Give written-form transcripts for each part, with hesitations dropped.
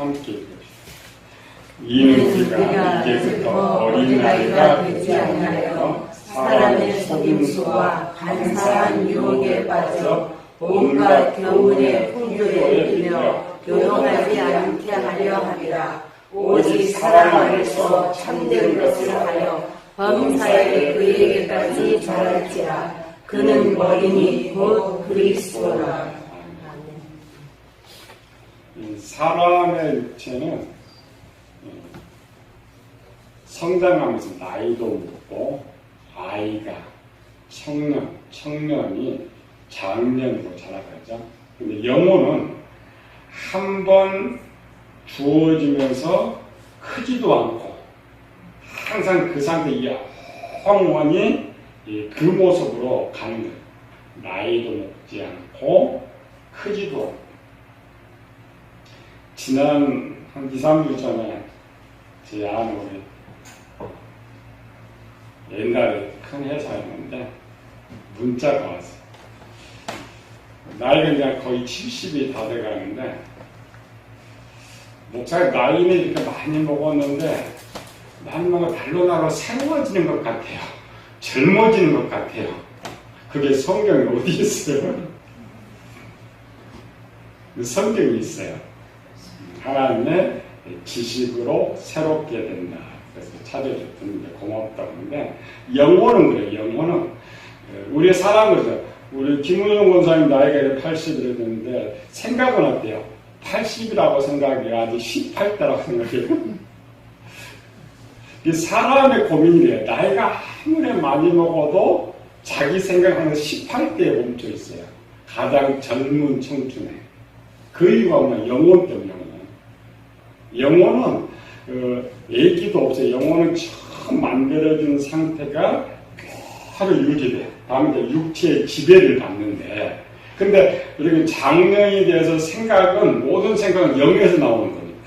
함께 읽읍시다. 이는 그가 이제부터 어린아이가 되지 아니하여 사람의 속임수와 간사한 유혹에 빠져 온갖 교훈의 풍조에 빌려 교용하지 않게 하려 함이라. 오직 사랑 안에서 참된 것을 하여 범사에 그에게까지 자랄지라. 그는 머리니 곧 그리스도라. 사람의 육체는 성장하면서 나이도 먹고 아이가 청년이 장년으로 자라가죠. 근데 영혼은 한 번 주어지면서 크지도 않고 항상 그 상태 영원히 그 모습으로 가는 거예요. 나이도 먹지 않고 크지도 않고. 지난 한 2, 3주 전에 제 아는 우리 옛날에 큰 회사였는데 문자가 왔어요. 나이가 이제 거의 70이 다 돼가는데 목사님 나이는 이렇게 많이 먹었는데 날마다 달로나로 새로워지는 것 같아요. 젊어지는 것 같아요. 그게 성경에 어디 있어요? 성경이 있어요. 하나님의 지식으로 새롭게 된다. 그래서 찾아줬는데 고맙다고 하는데 영혼은 그래요. 영혼은 우리의 사람은 우리 김은영 권사님 나이가 80이라 됐는데 생각은 어때요? 80이라고 생각해야 아직 18대라고 생각해요. 이 사람의 고민이래요. 나이가 아무리 많이 먹어도 자기 생각하는 18대에 멈춰 있어요. 가장 젊은 청춘에. 그 이유가 뭐냐? 영혼 때문에. 영혼은 얘기도 없어요. 영혼은 처음 만들어진 상태가 하루 유지돼요. 다음에 육체의 지배를 받는데, 근데 우리가 장년이 돼서 생각은, 모든 생각은 영에서 나오는 거니까.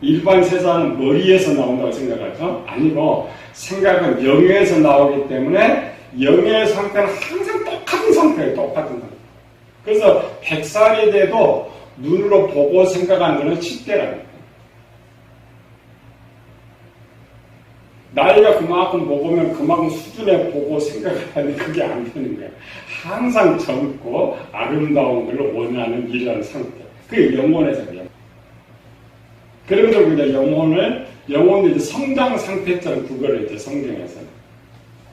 일반 세상은 머리에서 나온다고 생각하죠? 아니고 생각은 영에서 나오기 때문에 영의 상태는 항상 똑같은 상태예요. 똑같은 상태. 그래서 100살이 돼도 눈으로 보고 생각하는 것은 10대라니까. 나이가 그만큼 먹으면 그만큼 수준에 보고 생각하는데 그게 안 되는 거야. 항상 젊고 아름다운 걸 원하는 이러한 상태. 그게 영혼에서 그래요. 그러면서 그냥 영혼이 이제 성장 상태처럼 구별을 했죠, 성경에서.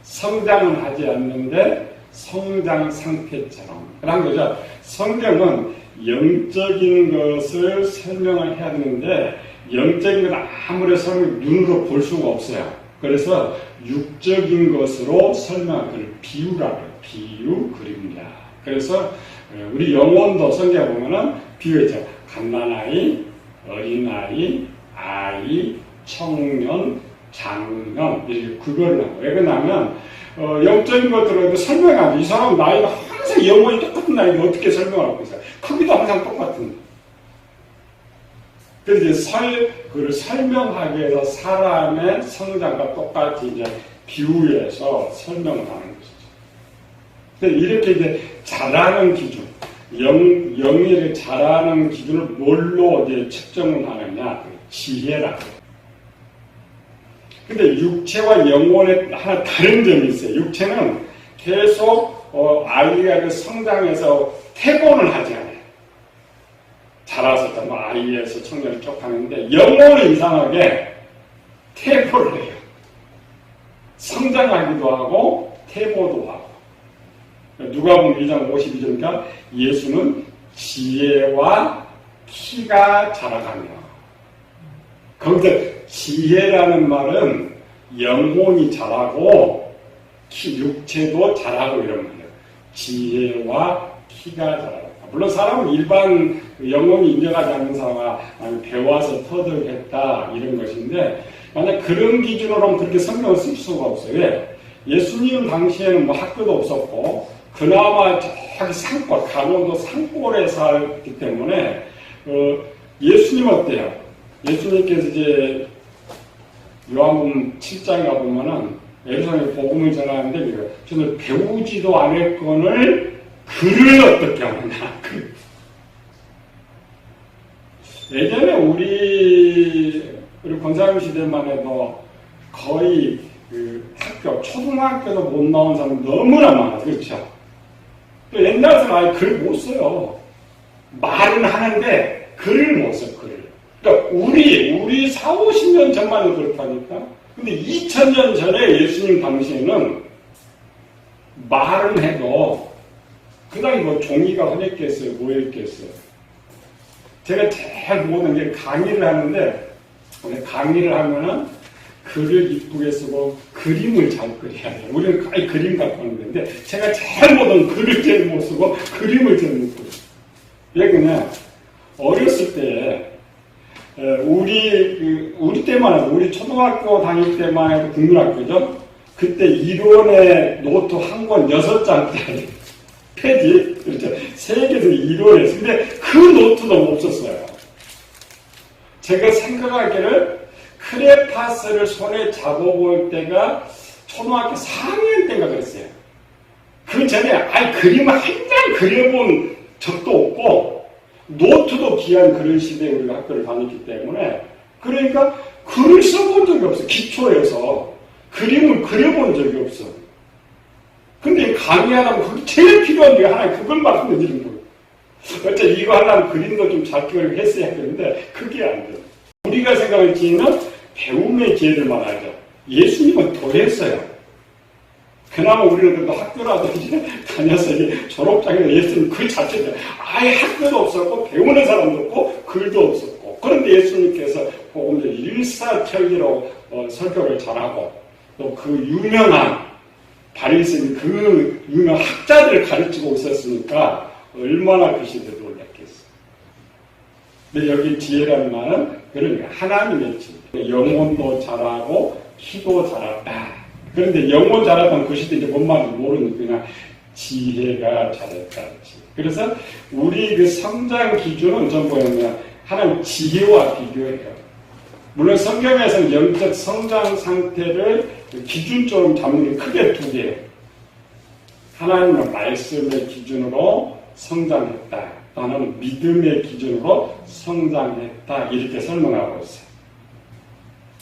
성장은 하지 않는데 성장 상태처럼. 그런 거죠. 성경은 영적인 것을 설명을 해야 되는데, 영적인 건 아무리 눈으로 볼 수가 없어요. 그래서 육적인 것으로 설명하는 걸 비유라고 해요. 비유, 그림이다. 그래서 우리 영혼도 성경에 보면은 비유했죠. 갓난아이, 어린아이, 아이, 청년, 장년 이렇게 구별을 하고. 왜 그러냐면 영적인 것들은 설명이 안 돼. 이 사람 나이가 항상 영혼이 똑같은 나이인데 어떻게 설명하고 있어요? 크기도 항상 똑같은. 그래서 이제 그걸 설명하기 위해서 사람의 성장과 똑같이 이제 비유해서 설명을 하는 것이죠. 근데 이렇게 이제 자라는 기준, 영이 자라는 기준을 뭘로 이제 측정을 하느냐? 지혜라고. 근데 육체와 영혼에 하나 다른 점이 있어요. 육체는 계속 아이가 성장해서 태본을 하지 않아요. 자라서 아이에서 청년을 쭉 하는데, 영혼은 이상하게 태보를 해요. 성장하기도 하고 태보도 하고. 누가복음 2장 52절이니까 예수는 지혜와 키가 자라가며. 거기서 지혜라는 말은 영혼이 자라고 육체도 자라고 이런 말이에요. 지혜와 키가 자라고. 물론 사람은 일반 영혼이 인정하지 않는 사람아 배워서 터득했다 이런 것인데, 만약 그런 기준으로는 그렇게 성경을 쓸 수가 없어요. 왜? 예수님 당시에는 뭐 학교도 없었고 그나마 저기 산골, 강원도 산골에 살기 때문에 예수님 어때요? 예수님께서 이제 요한복음 7장에 가보면은 예루살렘에 복음을 전하는데, 저는 배우지도 않았건을 글을 어떻게 하느냐. 예전에 우리 권사님 시대만 해도 거의 그 학교, 초등학교도 못 나온 사람 너무나 많아요. 그렇죠? 또 옛날 사람 아예 글 못 써요. 말은 하는데 글을 못 써요, 글을. 그러니까 우리 4, 50년 전만 해도 그렇다니까. 근데 2000년 전에 예수님 당시에는 말은 해도 그 당시 뭐 종이가 허냈겠어요, 뭐였겠어요. 제가 제일 모든 게 강의를 하는데, 강의를 하면은 글을 이쁘게 쓰고 그림을 잘 그려야 돼요. 우리는 거의 그림 갖고 하는 건데, 제가 제일 모든 글을 제일 못 쓰고 그림을 제일 못 그려요. 왜 그러냐, 어렸을 때, 우리 때만 해도, 우리 초등학교 다닐 때만 해도 국민학교죠? 그때 이론의 노트 한 권 6장짜리 페이지, 그렇죠? 세계에서 이론을 했어요. 근데 그 노트도 없었어요. 제가 생각하기를 크레파스를 손에 잡아볼 때가 초등학교 4학년 때인가 그랬어요. 그 전에 아예 그림을 한 장 그려본 적도 없고, 노트도 귀한 그런 시대에 우리가 학교를 다녔기 때문에, 그러니까 글을 써본 적이 없어. 기초에서 그림을 그려본 적이 없어. 근데 강의하려면 그게 제일 필요한 게 하나, 그걸 말씀드리는 거예요. 어차피 이거 하려면 그림도 좀 잘 그리고 했어야 했는데 그게 안 돼요. 우리가 생각할 때는 배움의 기회를 말하죠. 예수님은 더 했어요. 그나마 우리는 그래도 학교라도 이제 다녀서 이제 졸업장에 예수님 그 자체가 아예 학교도 없었고 배우는 사람도 없고 글도 없었고, 그런데 예수님께서 복음을 일사천리로 설교를 잘하고 또 그 유명한 바리새인 그 유명한 학자들을 가르치고 있었으니까 얼마나 그 시대에 놀랐겠어요. 근데 여기 지혜라는 말은 그런 거예요. 하나님의 지혜. 영혼도 잘하고 키도 잘했다. 그런데 영혼 잘하던 그 시대 이제 뭔 말인지 모르니까 그냥 지혜가 잘했다. 그래서 우리 그 성장 기준은 전부 뭐냐면 하나님 지혜와 비교해요. 물론 성경에서는 영적 성장 상태를 기준적으로 잡는 게 크게 두 개예요. 하나님의 말씀의 기준으로 성장했다. 또 하나는 믿음의 기준으로 성장했다. 이렇게 설명하고 있어요.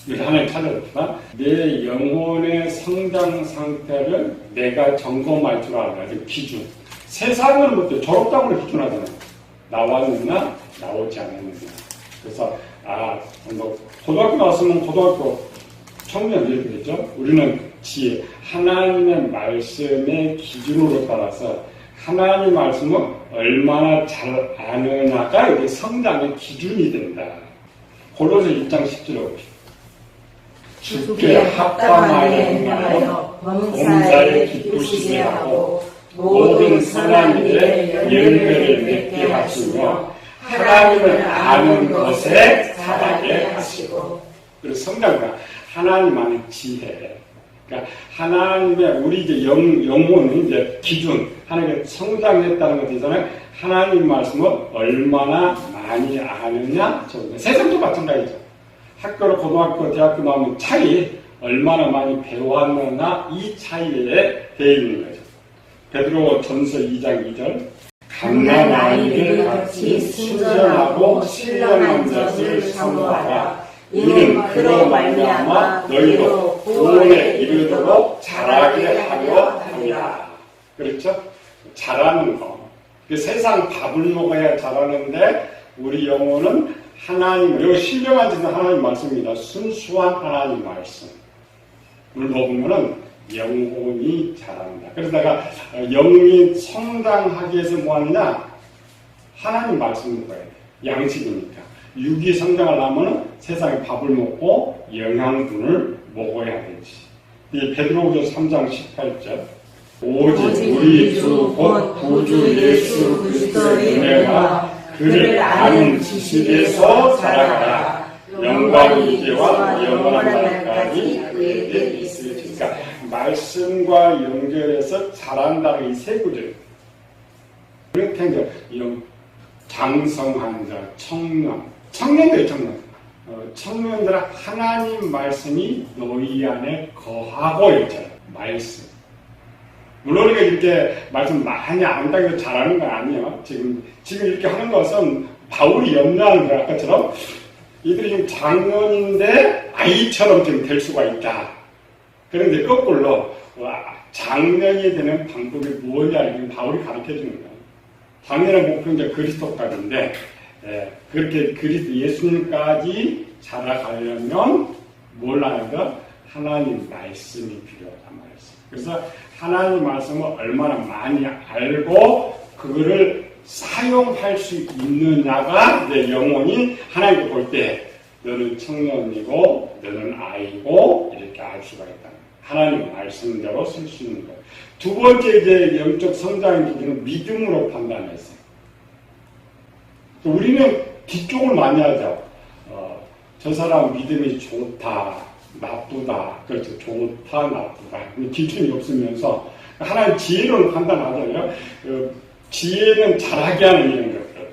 이렇게 하나님 찾아줬다. 내 영혼의 성장 상태를 내가 점검할 줄 알아야 기준. 세상은 뭐 졸업장으로 기준하잖아요. 나왔느냐, 나오지 않았느냐. 그래서 고등학교 나왔으면 고등학교 청년 이렇게 되죠. 우리는 지혜, 하나님의 말씀의 기준으로 따라서 하나님 말씀을 얼마나 잘 아느냐가 이게 성장의 기준이 된다. 골로새 1장 10절에 봅시다. 주께 합당하게 행하여 범사에 기쁘시게 하고 모든 선한 일에 열매를 맺게 하시며 하나님을 아는 것에 자라게 하시고. 그래서 성장과 하나님 안의 지혜. 그러니까 하나님의 우리 이제 영혼의 이제 기준, 하나님의 성장했다는 것 있잖아요. 하나님 말씀을 얼마나 많이 아느냐. 세상도 마찬가지죠. 학교로 고등학교, 대학교 나오면 차이 얼마나 많이 배웠느냐 이 차이에 대해 있는 거죠. 베드로 전서 2장 2절. 갓난 아이들 같이 순전하고 신령한 젖을 사모하라. 이는 그로 말미암아 너희도 구원에 이르도록 자라게 하려 함이라. 그렇죠? 자라는 거. 세상 밥을 먹어야 자라는데 우리 영혼은 하나님, 여기 신령한 젖은 하나님 말씀입니다. 순수한 하나님 말씀. 물 먹으면은 영혼이 자란다. 그래서 내가 영이 성장하기 위해서 뭐 하느냐? 하나님 말씀 먹어야 돼. 양식이니까. 육이 성장하려면 세상에 밥을 먹고 영양분을 먹어야 되지. 이 베드로후서 3장 18절. 오직 우리 주 곧 구주 예수 그리스도의 은혜와 그를 아는 지식에서 자라가라. 영광 이제와 영원한 날까지 그에게 있으리까. 말씀과 연결해서 자란다는 이 세 구절. 그렇게 장성한 자, 청년들 청년들은 하나님 말씀이 너희 안에 거하고 있잖아요. 말씀. 물론 우리가 이렇게 말씀 많이 안다고 해서 잘하는 건 아니에요. 지금 이렇게 하는 것은 바울이 염려하는 거야. 아까처럼 이들이 지금 장년인데 아이처럼 지금 될 수가 있다. 그런데 거꾸로 장년이 되는 방법이 뭐냐 이건 바울이 가르쳐주는 거야. 장년의 목표는 이제 그리스도까지인데 그렇게 예수님까지 자라가려면 뭘 하는가? 하나님 말씀이 필요하단 말이었어요. 그래서 하나님 말씀을 얼마나 많이 알고 그거를 사용할 수 있느냐가 내 영혼이 하나님께 볼 때 너는 청년이고 너는 아이고 이렇게 알 수가 있다. 하나님 말씀대로 쓸 수 있는 거예요. 두 번째 이제 영적 성장의 기준은 믿음으로 판단했어요. 우리는 뒤쪽을 많이 하죠. 저 사람 믿음이 좋다, 나쁘다, 그렇죠. 좋다, 나쁘다. 기준이 없으면서 하나님 지혜로 판단하잖아요. 지혜는 잘하게 하는 이런 것들.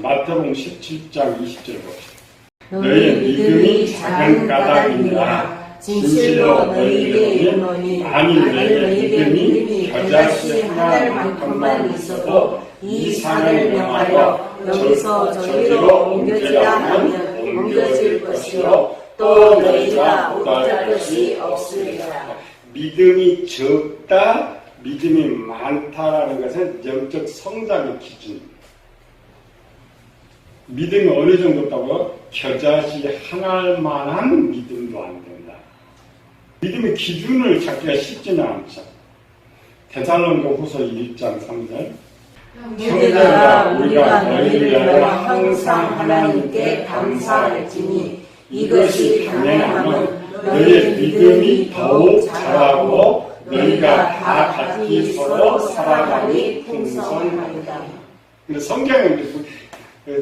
마태복음 17장 20절 봅시다. 너희의 믿음이 작은 까닭이니라. 진실로 너희에게 이르노니 만일 너희의 믿음이 겨자씨 한 알만큼만 있어도 이 산을 명하여 여기서 저기로 옮겨지라 하면 옮겨질 것이요 또 너희가 못할 것이 없으리라. 믿음이 적다, 믿음이 많다라는 것은 영적 성장의 기준입니다. 믿음이 어느 정도 있다고요? 겨자씨 한 알만한 믿음도 안 된다. 믿음의 기준을 찾기가 쉽지는 않죠. 데살로니가후서 1장 3절. 형제들아 우리가 너희를 위하여 항상 하나님께 감사할지니 이것이 당연함은 너희의 믿음이 더욱 자라고 너희가 다 같이 서로 살아가니 풍성하리라. 성경은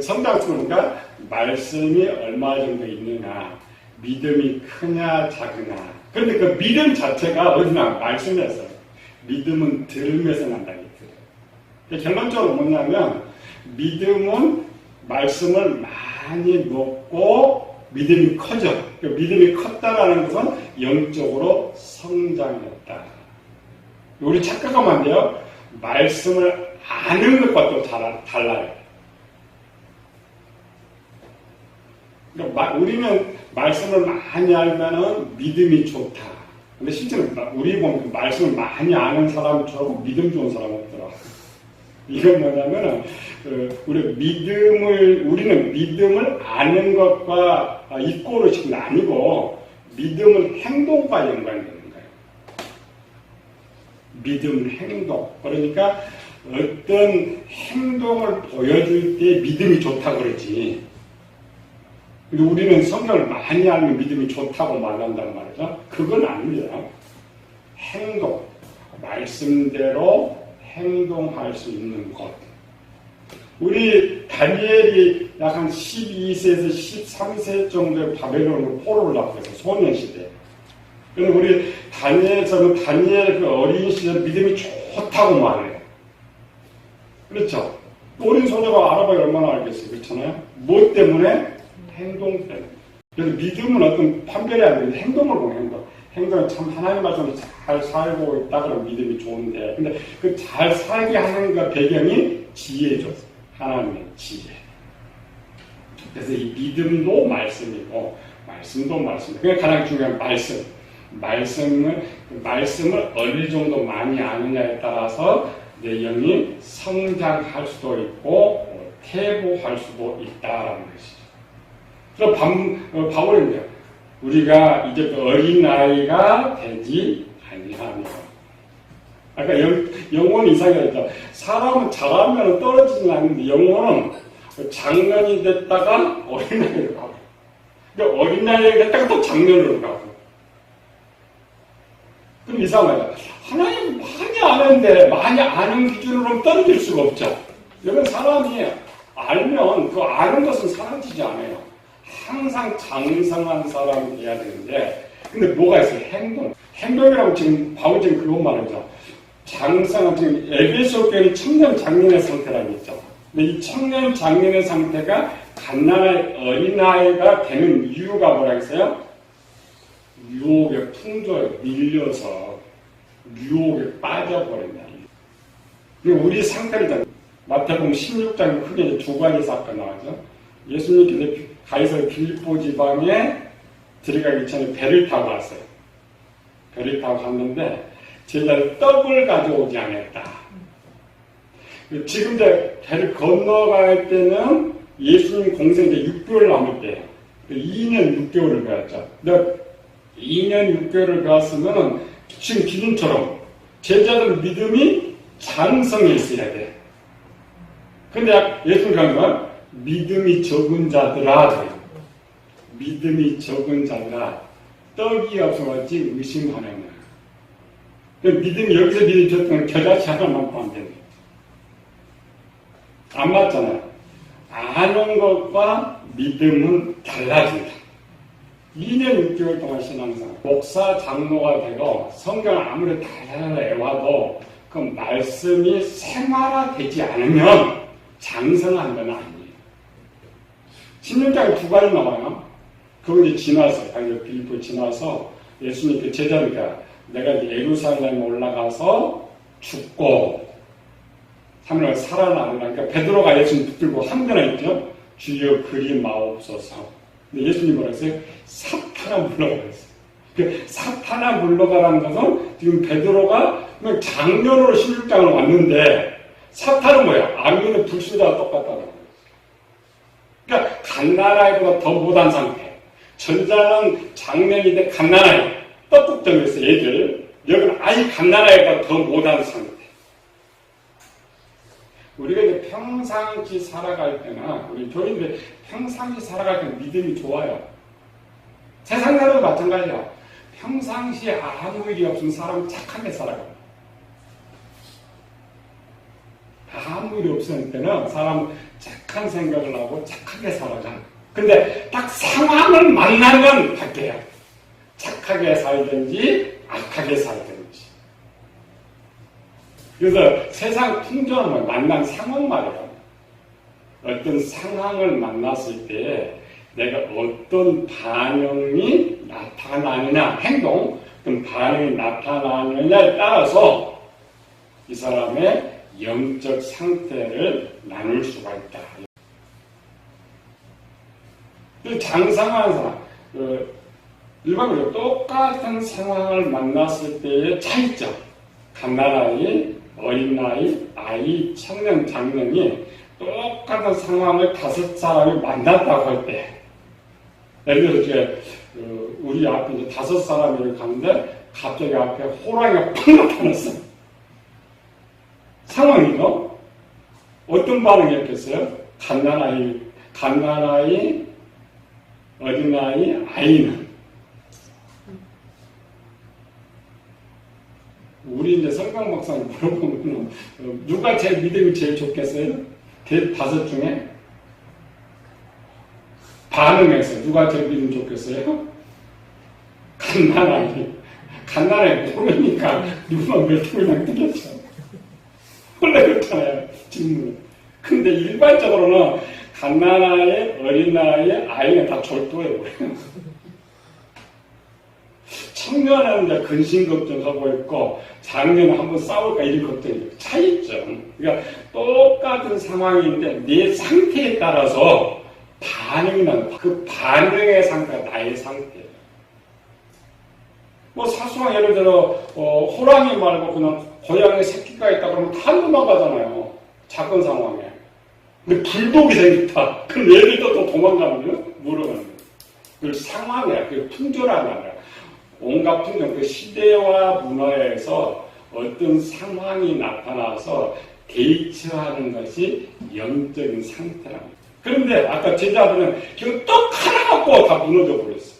성장수니까 말씀이 얼마 정도 있느냐, 믿음이 크냐 작으냐. 그런데 그 믿음 자체가 어디나 말씀에서 믿음은 들으면서 난다는 거예요. 결론적으로 뭐냐면 믿음은 말씀을 많이 먹고 믿음이 커져. 믿음이 컸다라는 것은 영적으로 성장했다. 우리 착각하면 안 돼요. 말씀을 아는 것과 또 달라요. 그러니까 우리는 말씀을 많이 알면은 믿음이 좋다. 근데 실제로 우리 보면 말씀을 많이 아는 사람처럼 믿음 좋은 사람 없더라. 이건 뭐냐면은 우리는 믿음을 아는 것과 이꼬르 식은 아니고 믿음은 행동과 연관되는 거예요. 믿음은 행동. 그러니까 어떤 행동을 보여줄 때 믿음이 좋다고 그러지. 근데 우리는 성경을 많이 알면 믿음이 좋다고 말한단 말이죠. 그건 아닙니다. 행동. 말씀대로 행동할 수 있는 것. 우리 다니엘이 약 한 12세에서 13세 정도의 바벨론으로 포로를 잡혀서 소년시대. 그런데 우리 다니엘에서는 다니엘 그 어린 시절 믿음이 좋다고 말해요. 그렇죠? 어린 소녀가 알아봐야 얼마나 알겠어요. 그렇잖아요? 뭐 때문에? 행동 때문에. 그래서 믿음은 어떤 판별이 안 되는데 행동을 보는 행동. 행동은 참 하나님 말씀으로 잘 살고 있다 그러면 믿음이 좋은데, 근데 그 잘 살게 하는 그 배경이 지혜죠. 하나님의 지혜. 그래서 이 믿음도 말씀이고, 말씀도 말씀이고, 그게 가장 중요한 말씀. 말씀을 어느 정도 많이 아느냐에 따라서 내 영이 성장할 수도 있고, 퇴보할 수도 있다라는 것이죠. 그래서 바울입니다. 우리가 이제 어린아이가 되지 아니하며. 아까 영혼이 이상하다. 사람은 자라면 떨어지진 않는데 영혼은 장년이 됐다가 어린아이로 가고, 근데 어린아이가 됐다가 또 장년으로 가고. 그럼 이상하다. 하나님 많이 아는데 많이 아는 기준으로 떨어질 수가 없죠. 이건 사람이 알면 그 아는 것은 사라지지 않아요. 항상 장성한 사람이 돼야 되는데, 근데 뭐가 있어요? 행동이라고 지금 바울 지금 그것 말이죠. 장성한, 지금 에베소 교회는 청년 장년의 상태라고 있죠. 근데 이 청년 장년의 상태가 갓난아이 어린아이가 되는 이유가 뭐라 했어요? 유혹에 풍조에 밀려서 유혹에 빠져버린다. 우리 상태를 마태복음 16장에 크게 두 가지 사건 나오죠. 예수님께서 가이사랴 빌립보 지방에 들어가기 전에 배를 타고 갔어요. 배를 타고 갔는데 제자들 떡을 가져오지 않았다. 지금 이제 배를 건너갈 때는 예수님 공생 이제 6개월 남을 때예요. 2년 6개월을 배웠죠. 근데 2년 6개월을 배웠으면 지금 기준처럼 제자들 믿음이 장성해 있어야 돼. 근데 예수님 강조한 믿음이 적은 자들아, 믿음이 적은 자들아, 떡이 없어가지 의심하느냐. 믿음이 여기서 믿음이 적은 겨자씨 하나만 보면 돼. 안 맞잖아요. 아는 것과 믿음은 달라진다. 2년 6개월 동안 신앙생활, 목사, 장로가 되고 성경을 아무리 달달달 외워도 그 말씀이 생활화되지 않으면 장성한 건 아니에요. 16장에 두 가지 나와요. 그거 이제 지나서, 빌립보 지나서 예수님 그 제자니까 내가 이제 예루살렘에 올라가서 죽고 3일 살아나느라. 그러니까 베드로가 예수님 붙들고 한변했죠. 주여 그리 마옵소서. 근데 예수님 뭐라 했어요? 사탄아 물러가라 했어요. 그 사탄아 물러가라는 것은 지금 베드로가 작년으로 16장을 왔는데 사탄은 뭐야? 악인은 불신자와 똑같다고. 그러니까 갓난아이보다 더 못한 상태. 전자는 장년인데 갓난아이. 떡국정에서 얘들. 여기는 아예 갓난아이보다 더 못한 상태. 우리가 이제 평상시 살아갈 때나 우리 교인들 평상시 살아갈 때는 믿음이 좋아요. 세상 사람도 마찬가지야. 평상시에 아무 일이 없으면 사람은 착하게 살아가요. 아무 일이 없을 때는 사람은 착한 생각을 하고 착하게 살아가. 근데 딱 상황을 만나면 바뀌어요. 착하게 살든지 악하게 살든지. 그래서 세상 풍조는 만난 상황 말이에요. 어떤 상황을 만났을 때 내가 어떤 반응이 나타나느냐, 행동, 어떤 반응이 나타나느냐에 따라서 이 사람의 영적 상태를 나눌 수가 있다. 장성한 사람, 일반적으로 똑같은 상황을 만났을 때의 차이점, 갓난아이, 어린아이, 아이, 청년, 장년이 똑같은 상황을 5사람이 만났다고 할 때, 예를 들어 우리 앞에 이제 5사람이 가는데 갑자기 앞에 호랑이가 팍 나타났어. 상황이죠. 어떤 반응이었겠어요? 갓난아이, 어린아이, 아이는. 우리 이제 성강 목사님 물어보면 누가 제일 믿음이 제일 좋겠어요? 5 중에? 반응해서 누가 제일 믿음이 좋겠어요? 갓난아이 모르니까 누구만 몇 명이나 뜨겠죠. 원래 그렇잖아요, 질문은. 근데 일반적으로는 갓난아이, 어린아이, 아이는 다 졸도해요. 청년은 이제 근심 걱정하고 있고, 장년은 한번 싸울까 이런 걱정이 차이있죠. 그러니까 똑같은 상황인데 내 상태에 따라서 반응이 나는 그 반응의 상태가 나의 상태예요. 뭐 사소한 예를 들어 호랑이 말고 그냥 고양이 새끼가 있다 그러면 다 도망가잖아요. 작은 상황에. 근데 불독이 생겼다. 그럼 얘들도 또 도망가면요? 물어가는 거예요. 그 상황이야. 그 풍조라는 거야. 온갖 풍경, 그 시대와 문화에서 어떤 상황이 나타나서 대처하는 것이 영적인 상태라고. 그런데 아까 제자들은 지금 떡 하나 갖고 다 무너져 버렸어.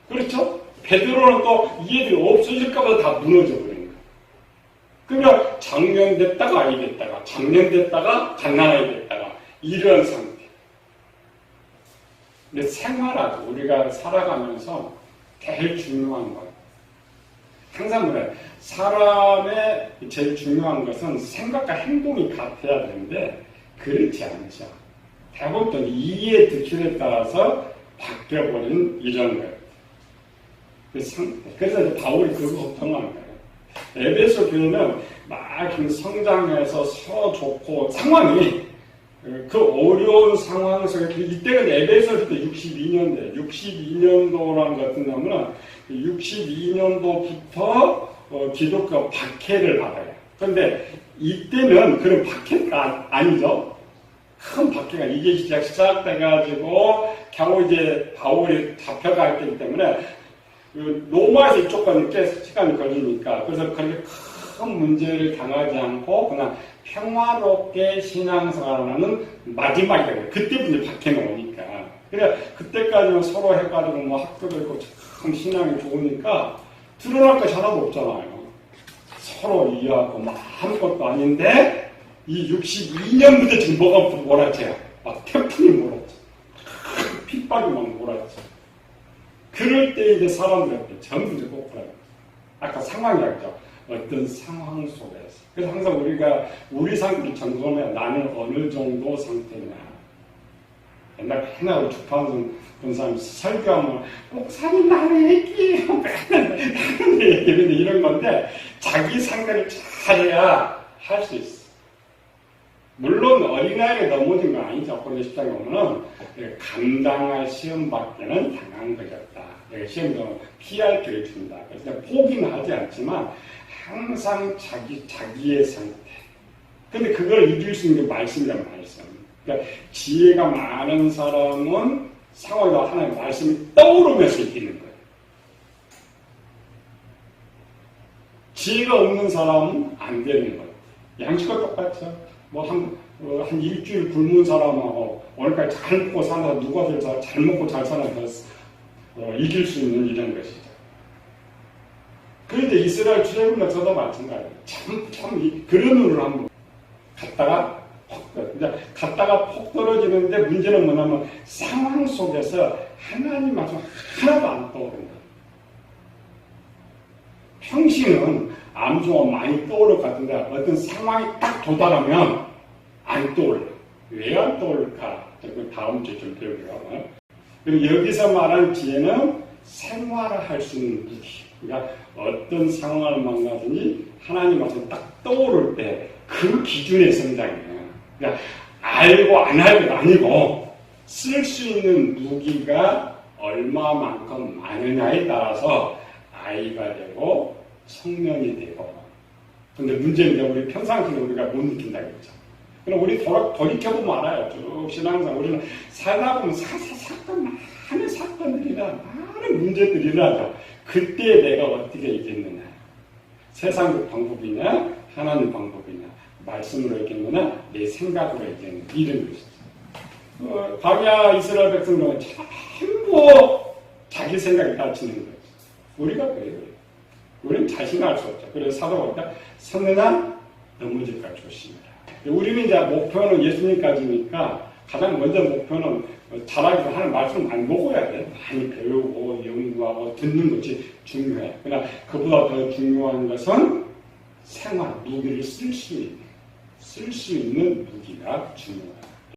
그렇죠? 베드로는 또 이해들이 없어질까봐 다 무너져 버린 거야. 그러니까 장년 됐다가 아이 됐다가, 장년 됐다가 갓난아이 됐다가 이런 상태. 근데 생활하고 우리가 살아가면서 제일 중요한 것. 항상 그래. 사람의 제일 중요한 것은 생각과 행동이 같아야 되는데 그렇지 않죠. 대부분 이해 득실에 따라서 바뀌어버린 이런 거예요. 그래서 이제 바울이 그거 걱정하는 거예요. 에베소 교회는 막 성장해서 서로 좋고 상황이 그 어려운 상황 속에 이때가 에베소서 때 62년대 62년도라는 것 같은 경우는 62년도부터 기독교 박해를 받아요. 그런데 이때는 그런 박해가 아니죠. 큰 박해가 이게 시작돼가지고 겨우 이제 바울이 잡혀갈 때이기 때문에 로마에서 이쪽까지 꽤 시간이 걸리니까 그래서 그렇게 큰 문제를 당하지 않고 그냥 평화롭게 신앙생활하는 마지막이에요. 그때부터 박해는 오니까. 그래 그때까지는 서로 해가지고 뭐 학교도 있고 참 신앙이 좋으니까 드러날 것이 하나도 없잖아요. 서로 이해하고 막 아무것도 아닌데 이 62년부터 지금 뭐가 몰아쳐요. 막 태풍이 몰아쳐. 핍박이 막 몰아쳐. 그럴 때 이제 사람들한테 전부 이제 꼬꾸라요. 아까 상황이었죠. 어떤 상황 속에서. 그래서 항상 우리 상태를 점검해 나는 어느 정도 상태냐. 옛날 주판선 본 사람이 설교하면 목사님 나를 얘기해요. 나는 얘기해. 이런 건데 자기 상태를 잘해야 할 수 있어. 물론 어린아이가 넘어진 건 아니죠. 고린도 10장에 보면은 감당할 시험밖에는 당한 것이었다. 시험도 피할 기회를 준다. 그래서 포기는 하지 않지만 항상 자기의 상태. 근데 그걸 이길 수 있는 게 말씀이란 말씀. 그러니까 지혜가 많은 사람은 상황과 하나님의 말씀이 떠오르면서 이기는 거예요. 지혜가 없는 사람은 안 되는 거예요. 양식과 똑같죠. 한 일주일 굶은 사람하고 오늘까지 잘 먹고 사는 사람 누가 더 잘 먹고 잘 사는 더 이길 수 있는 이런 것이죠. 그런데 이스라엘 출애굽과 저도 마찬가지예요. 참 그런 눈으로 한번 갔다가 폭 떨어지는데 문제는 뭐냐면 상황 속에서 하나님 말씀 하나도 안 떠오른다. 평시는 암송은 많이 떠오를 것 같은데 어떤 상황이 딱 도달하면 안 떠올라. 왜 안 떠올릴까? 다음 주에 좀 배우고요. 그리고 여기서 말하는 지혜는 생활할 수 있는 무기. 그러니까 어떤 상황을 만나든지 하나님 말씀 딱 떠오를 때 그 기준의 성장이에요. 그러니까 알고 안 알고가 아니고 쓸 수 있는 무기가 얼마만큼 많으냐에 따라서 아이가 되고 청년이 되고. 근데 문제는 이제 우리 평상시에 우리가 못 느낀다고 했죠. 그럼 우리 돌이켜보면 알아요. 쭉 신앙상 우리는 살다 보면 많은 사건들이나 많은 문제들이 일어나죠. 그때 내가 어떻게 이겼느냐. 세상의 방법이냐 하나님 방법이냐. 말씀으로 이겼느냐 내 생각으로 이겼느냐. 이런 것이죠. 광야 이스라엘 백성들은 전부 자기 생각이 가르치는 거죠. 우리가 그래요. 우리는 자신할 수 없죠. 그래서 사도가 섰느냐 넘어질까 조심해라. 우리는 이제 목표는 예수님까지니까 가장 먼저 목표는 잘하기 위해서 하는 말씀을 많이 먹어야 돼. 많이 배우고 연구하고 듣는 것이 중요해. 그러나 그보다 더 중요한 것은 생활, 무기를 쓸 수 있는 무기가 중요해.